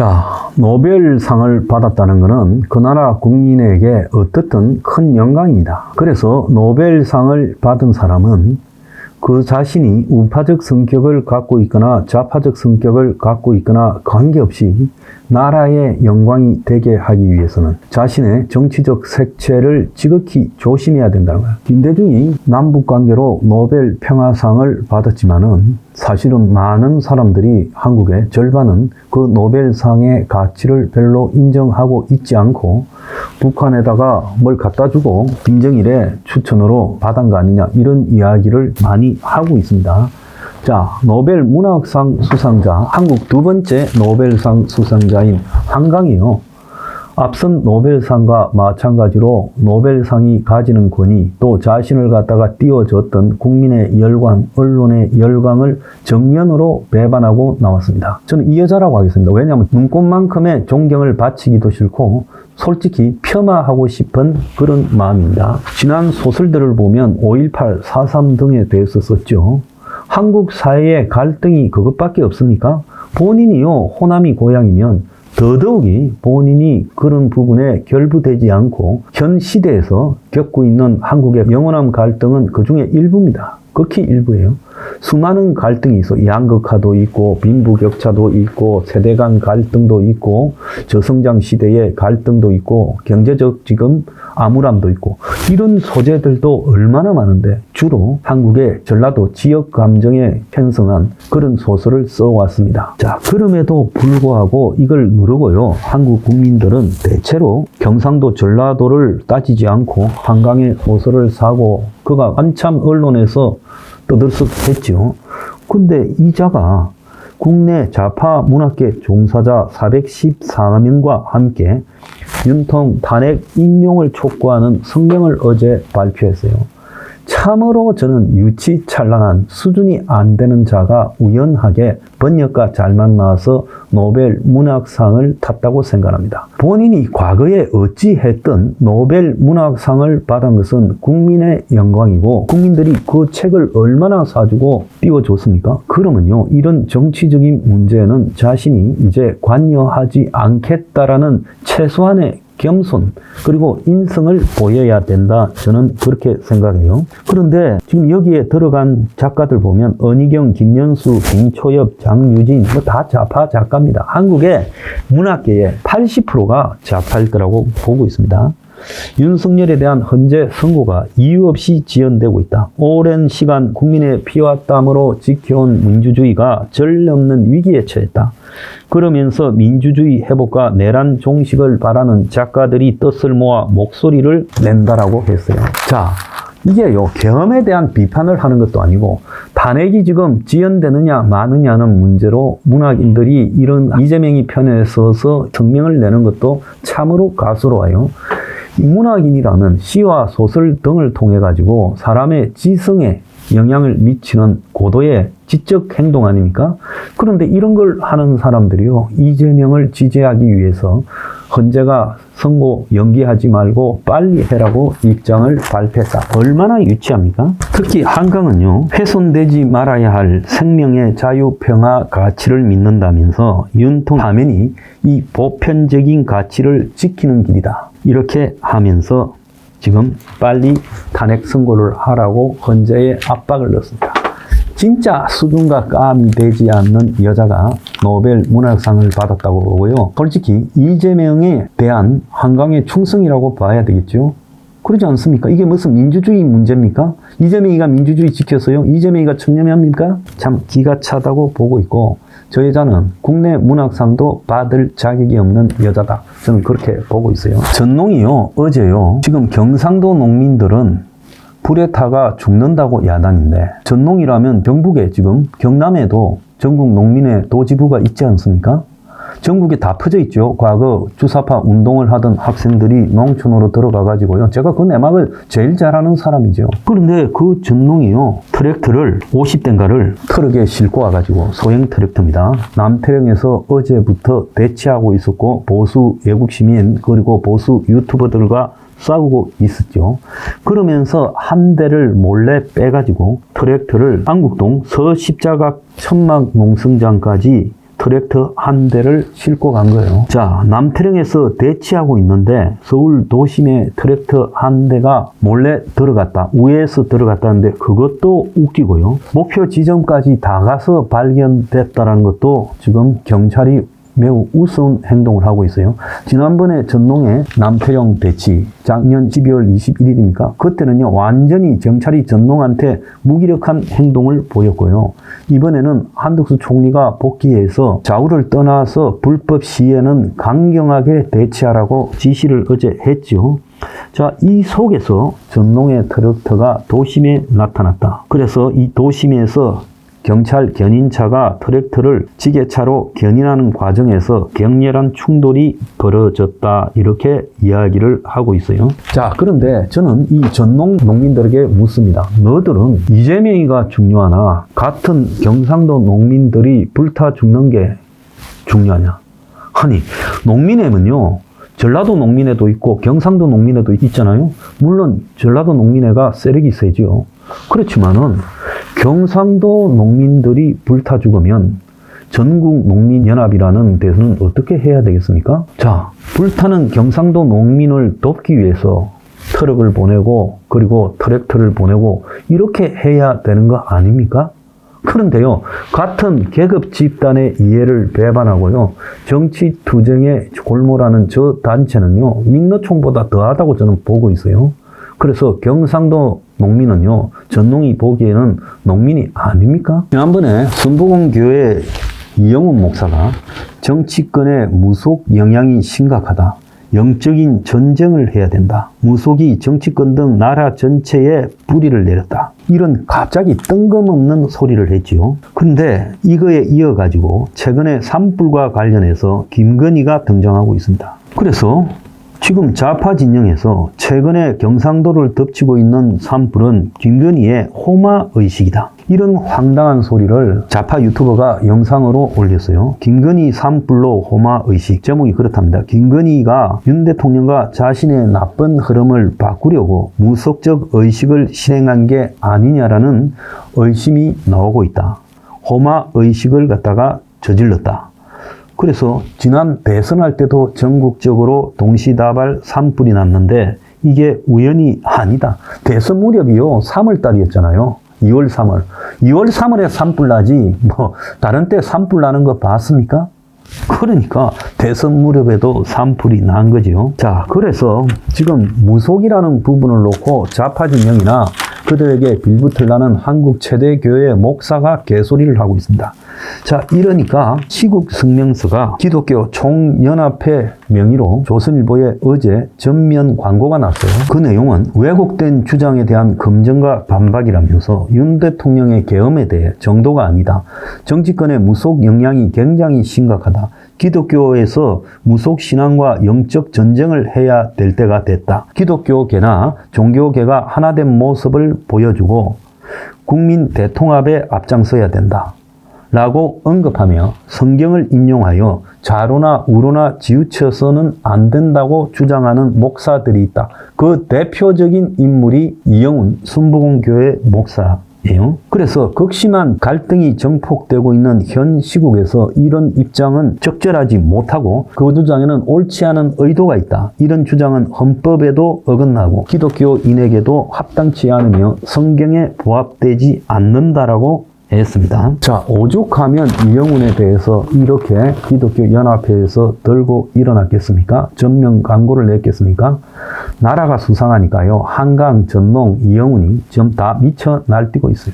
자, 노벨상을 받았다는 것은 그 나라 국민에게 어떻든 큰 영광입니다. 그래서 노벨상을 받은 사람은 그 자신이 우파적 성격을 갖고 있거나 좌파적 성격을 갖고 있거나 관계없이 나라의 영광이 되게 하기 위해서는 자신의 정치적 색채를 지극히 조심해야 된다는 거예요. 김대중이 남북관계로 노벨 평화상을 받았지만은 사실은 많은 사람들이 한국의 절반은 그 노벨상의 가치를 별로 인정하고 있지 않고 북한에다가 뭘 갖다 주고 김정일의 추천으로 받은 거 아니냐 이런 이야기를 많이 하고 있습니다. 자, 노벨 문학상 수상자, 한국 두 번째 노벨상 수상자인 한강이요. 앞선 노벨상과 마찬가지로 노벨상이 가지는 권위, 또 자신을 갖다가 띄워줬던 국민의 열광, 언론의 열광을 정면으로 배반하고 나왔습니다. 저는 이 여자라고 하겠습니다. 왜냐하면 눈꽃만큼의 존경을 바치기도 싫고 솔직히 폄하하고 싶은 그런 마음입니다. 지난 소설들을 보면 5.18, 4.3 등에 대해서 썼죠. 한국 사회의 갈등이 그것밖에 없습니까? 본인이요, 호남이 고향이면 더더욱이 본인이 그런 부분에 결부되지 않고 현 시대에서 겪고 있는 한국의 영원한 갈등은 그 중에 일부입니다. 극히 일부예요. 수많은 갈등이 있어. 양극화도 있고 빈부격차도 있고 세대 간 갈등도 있고 저성장 시대의 갈등도 있고 경제적 지금 암울함도 있고 이런 소재들도 얼마나 많은데 주로 한국의 전라도 지역 감정에 편성한 그런 소설을 써왔습니다. 자, 그럼에도 불구하고 이걸 누르고요. 한국 국민들은 대체로 경상도 전라도를 따지지 않고 한강의 소설을 사고 그가 한참 언론에서 떠들썩했죠. 근데 이 자가 국내 좌파 문학계 종사자 414명과 함께 윤통 탄핵 인용을 촉구하는 성명을 어제 발표했어요. 참으로 저는 유치찬란한 수준이 안 되는 자가 우연하게 번역가 잘 만나서 노벨 문학상을 탔다고 생각합니다. 본인이 과거에 어찌했든 노벨 문학상을 받은 것은 국민의 영광이고 국민들이 그 책을 얼마나 사주고 띄워줬습니까? 그러면요, 이런 정치적인 문제는 자신이 이제 관여하지 않겠다라는 최소한의 겸손 그리고 인성을 보여야 된다. 저는 그렇게 생각해요. 그런데 지금 여기에 들어간 작가들 보면 은희경, 김연수, 김초엽, 장유진 뭐 다 좌파 작가입니다. 한국의 문학계의 80%가 좌파일 거라고 보고 있습니다. 윤석열에 대한 헌재 선고가 이유 없이 지연되고 있다. 오랜 시간 국민의 피와 땀으로 지켜온 민주주의가 절 없는 위기에 처했다. 그러면서 민주주의 회복과 내란 종식을 바라는 작가들이 뜻을 모아 목소리를 낸다라고 했어요. 자, 이게요, 계엄에 대한 비판을 하는 것도 아니고 탄핵이 지금 지연되느냐 마느냐는 문제로 문학인들이 이런 이재명이 편에 서서 성명을 내는 것도 참으로 가스로워요. 문학인이라면 시와 소설 등을 통해 가지고 사람의 지성에 영향을 미치는 고도의 지적 행동 아닙니까? 그런데 이런 걸 하는 사람들이요, 이재명을 지지하기 위해서 헌재가 선고 연기하지 말고 빨리 해라고 입장을 발표했다. 얼마나 유치합니까? 특히 한강은요, 훼손되지 말아야 할 생명의 자유, 평화, 가치를 믿는다면서 윤통 하면이 이 보편적인 가치를 지키는 길이다. 이렇게 하면서 지금 빨리 탄핵 선고를 하라고 헌재에 압박을 넣습니다. 진짜 수준과 감이 되지 않는 여자가 노벨 문학상을 받았다고 보고요. 솔직히 이재명에 대한 한강의 충성이라고 봐야 되겠죠. 그러지 않습니까? 이게 무슨 민주주의 문제입니까? 이재명이가 민주주의 지켰어요? 이재명이가 청렴합니까? 참 기가 차다고 보고 있고, 저 여자는 국내 문학상도 받을 자격이 없는 여자다. 저는 그렇게 보고 있어요. 전농이요, 어제요, 지금 경상도 농민들은 불에 타가 죽는다고 야단인데, 전농이라면 경북에 지금 경남에도 전국 농민의 도지부가 있지 않습니까? 전국에 다 퍼져 있죠. 과거 주사파 운동을 하던 학생들이 농촌으로 들어가 가지고요, 제가 그 내막을 제일 잘 아는 사람이죠. 그런데 그 전농이요, 트랙터를 50대인가를 트럭에 싣고 와가지고, 소형 트랙터입니다. 남태령에서 어제부터 대치하고 있었고 보수 외국 시민 그리고 보수 유튜버들과 싸우고 있었죠. 그러면서 한 대를 몰래 빼가지고 트랙터를 안국동 서십자가 천막 농성장까지 트랙터 한 대를 싣고 간 거예요. 자, 남태령에서 대치하고 있는데 서울 도심에 트랙터 한 대가 몰래 들어갔다. 우회해서 들어갔다는데 그것도 웃기고요. 목표 지점까지 다 가서 발견됐다는 것도 지금 경찰이 매우 우스운 행동을 하고 있어요. 지난번에 전농에 남태령 대치, 작년 12월 21일입니까? 그때는요, 완전히 경찰이 전농한테 무기력한 행동을 보였고요. 이번에는 한덕수 총리가 복귀해서 좌우를 떠나서 불법 시에는 강경하게 대치하라고 지시를 어제 했죠. 자, 이 속에서 전농의 트랙터가 도심에 나타났다. 그래서 이 도심에서 경찰 견인차가 트랙터를 지게차로 견인하는 과정에서 격렬한 충돌이 벌어졌다. 이렇게 이야기를 하고 있어요. 자, 그런데 저는 이 전농 농민들에게 묻습니다. 너들은 이재명이가 중요하나 같은 경상도 농민들이 불타 죽는 게 중요하냐? 아니, 농민회는요, 전라도 농민회도 있고 경상도 농민회도 있잖아요. 물론 전라도 농민회가 세력이 세지요. 그렇지만은 경상도 농민들이 불타 죽으면 전국 농민연합이라는 데서는 어떻게 해야 되겠습니까? 자, 불타는 경상도 농민을 돕기 위해서 트럭을 보내고 그리고 트랙터를 보내고 이렇게 해야 되는 거 아닙니까? 그런데요, 같은 계급 집단의 이해를 배반하고요, 정치 투쟁에 골몰하는 저 단체는요, 민노총보다 더하다고 저는 보고 있어요. 그래서 경상도 농민은요, 전농이 보기에는 농민이 아닙니까? 지난번에 순복음교회 이영훈 목사가 정치권의 무속 영향이 심각하다. 영적인 전쟁을 해야 된다. 무속이 정치권 등 나라 전체에 뿌리를 내렸다. 이런 갑자기 뜬금없는 소리를 했지요. 그런데 이거에 이어가지고 최근에 산불과 관련해서 김건희가 등장하고 있습니다. 그래서 지금 좌파 진영에서 최근에 경상도를 덮치고 있는 산불은 김건희의 호마의식이다. 이런 황당한 소리를 좌파 유튜버가 영상으로 올렸어요. 김건희 산불로 호마의식. 제목이 그렇답니다. 김건희가 윤 대통령과 자신의 나쁜 흐름을 바꾸려고 무속적 의식을 실행한 게 아니냐라는 의심이 나오고 있다. 호마의식을 갖다가 저질렀다. 그래서 지난 대선할 때도 전국적으로 동시다발 산불이 났는데 이게 우연이 아니다. 대선 무렵이요, 3월달이었잖아요. 2월, 3월. 2월, 3월에 산불 나지 뭐 다른 때 산불 나는 거 봤습니까? 그러니까 대선 무렵에도 산불이 난 거죠. 자, 그래서 지금 무속이라는 부분을 놓고 좌파 진영이나 그들에게 빌붙으려는 한국 최대 교회 목사가 개소리를 하고 있습니다. 자, 이러니까 시국 성명서가 기독교 총연합회 명의로 조선일보에 어제 전면 광고가 났어요. 그 내용은 왜곡된 주장에 대한 검증과 반박이라면서 윤 대통령의 계엄에 대해 정도가 아니다. 정치권의 무속 영향이 굉장히 심각하다. 기독교에서 무속 신앙과 영적 전쟁을 해야 될 때가 됐다. 기독교계나 종교계가 하나된 모습을 보여주고 국민 대통합에 앞장서야 된다. 라고 언급하며 성경을 인용하여 좌로나 우로나 지우쳐서는 안 된다고 주장하는 목사들이 있다. 그 대표적인 인물이 이영훈 순복음교회 목사예요. 그래서 극심한 갈등이 정폭되고 있는 현 시국에서 이런 입장은 적절하지 못하고 그 주장에는 옳지 않은 의도가 있다. 이런 주장은 헌법에도 어긋나고 기독교인에게도 합당치 않으며 성경에 부합되지 않는다라고 했습니다. 자, 오죽하면 이영훈에 대해서 이렇게 기독교 연합회에서 들고 일어났겠습니까? 전면 광고를 냈겠습니까? 나라가 수상하니까요, 한강, 전농, 이영훈이 지금 다 미쳐 날뛰고 있어요.